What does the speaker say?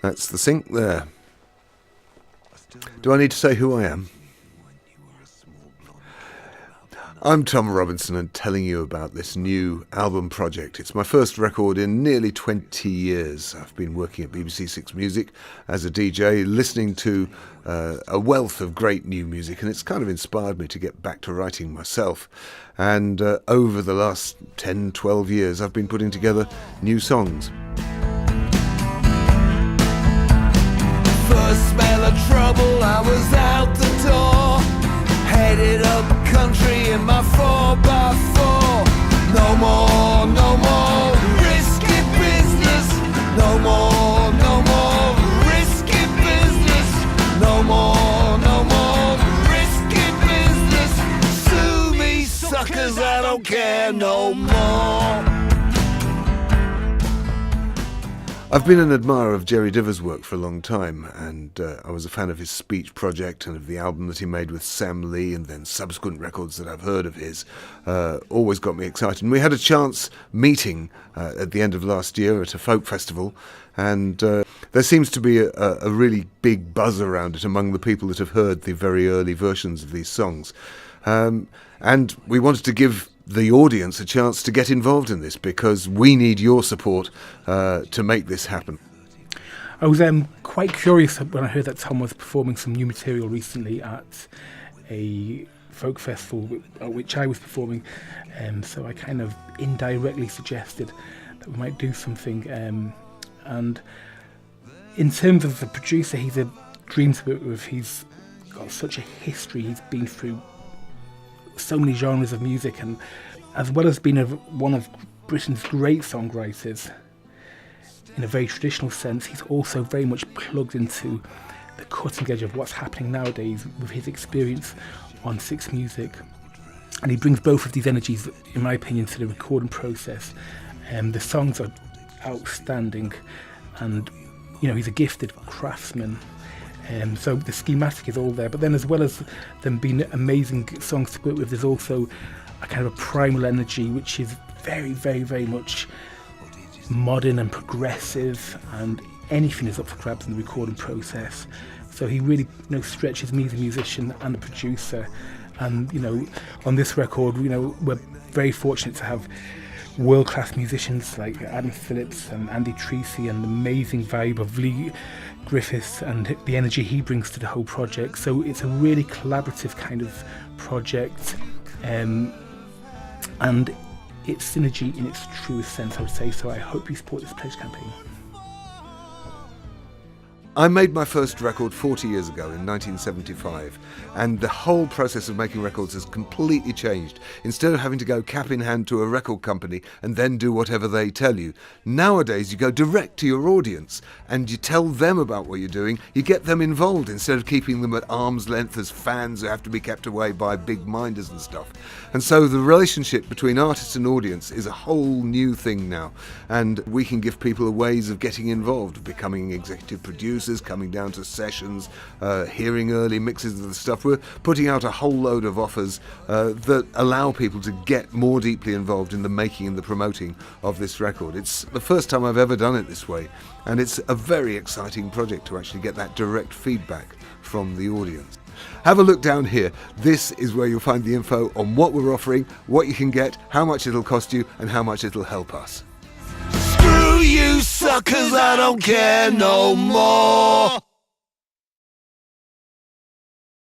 That's the sync there. Do I need to say who I am? I'm Tom Robinson and telling you about this new album project. It's my first record in nearly 20 years. I've been working at BBC Six Music as a DJ, listening to a wealth of great new music, and it's kind of inspired me to get back to writing myself. And over the last 10, 12 years, I've been putting together new songs. First smell of trouble, I was out the door, headed up country in my 4x4. No more risky business. No more risky business. No more risky business. Sue me, suckers, I don't care no more. I've been an admirer of Jerry Divers' work for a long time, and I was a fan of his Speech project and of the album that he made with Sam Lee, and then subsequent records that I've heard of his. Always got me excited. And we had a chance meeting at the end of last year at a folk festival, and there seems to be a really big buzz around it among the people that have heard the very early versions of these songs. And we wanted to give the audience a chance to get involved in this, because we need your support to make this happen. I was quite curious when I heard that Tom was performing some new material recently at a folk festival at which I was performing, so I kind of indirectly suggested that we might do something. And in terms of the producer, he's a dream to work with. He's got such a history. He's been through so many genres of music, and as well as being one of Britain's great songwriters in a very traditional sense, he's also very much plugged into the cutting edge of what's happening nowadays with his experience on Six Music. And he brings both of these energies, in my opinion, to the recording process. The songs are outstanding, and he's a gifted craftsman. So the schematic is all there, but then as well as them being amazing songs to work with, there's also a kind of a primal energy which is very, very, very much modern and progressive, and anything is up for grabs in the recording process. So he really stretches me, the musician and the producer. And on this record, we're very fortunate to have world-class musicians like Adam Phillips and Andy Treacy, and the amazing vibe of Lee Griffiths and the energy he brings to the whole project. So it's a really collaborative kind of project, and it's synergy in its truest sense, I would say. So I hope you support this pledge campaign. I made my first record 40 years ago in 1975, and the whole process of making records has completely changed. Instead of having to go cap in hand to a record company and then do whatever they tell you, nowadays you go direct to your audience and you tell them about what you're doing. You get them involved instead of keeping them at arm's length as fans who have to be kept away by big minders and stuff. And so the relationship between artist and audience is a whole new thing now, and we can give people ways of getting involved, becoming executive producers, coming down to sessions, hearing early mixes of the stuff. We're putting out a whole load of offers that allow people to get more deeply involved in the making and the promoting of this record. It's the first time I've ever done it this way, and it's a very exciting project to actually get that direct feedback from the audience. Have a look down here. This is where you'll find the info on what we're offering, what you can get, how much it'll cost you, and how much it'll help us. Screw you, suckers, I don't care no more.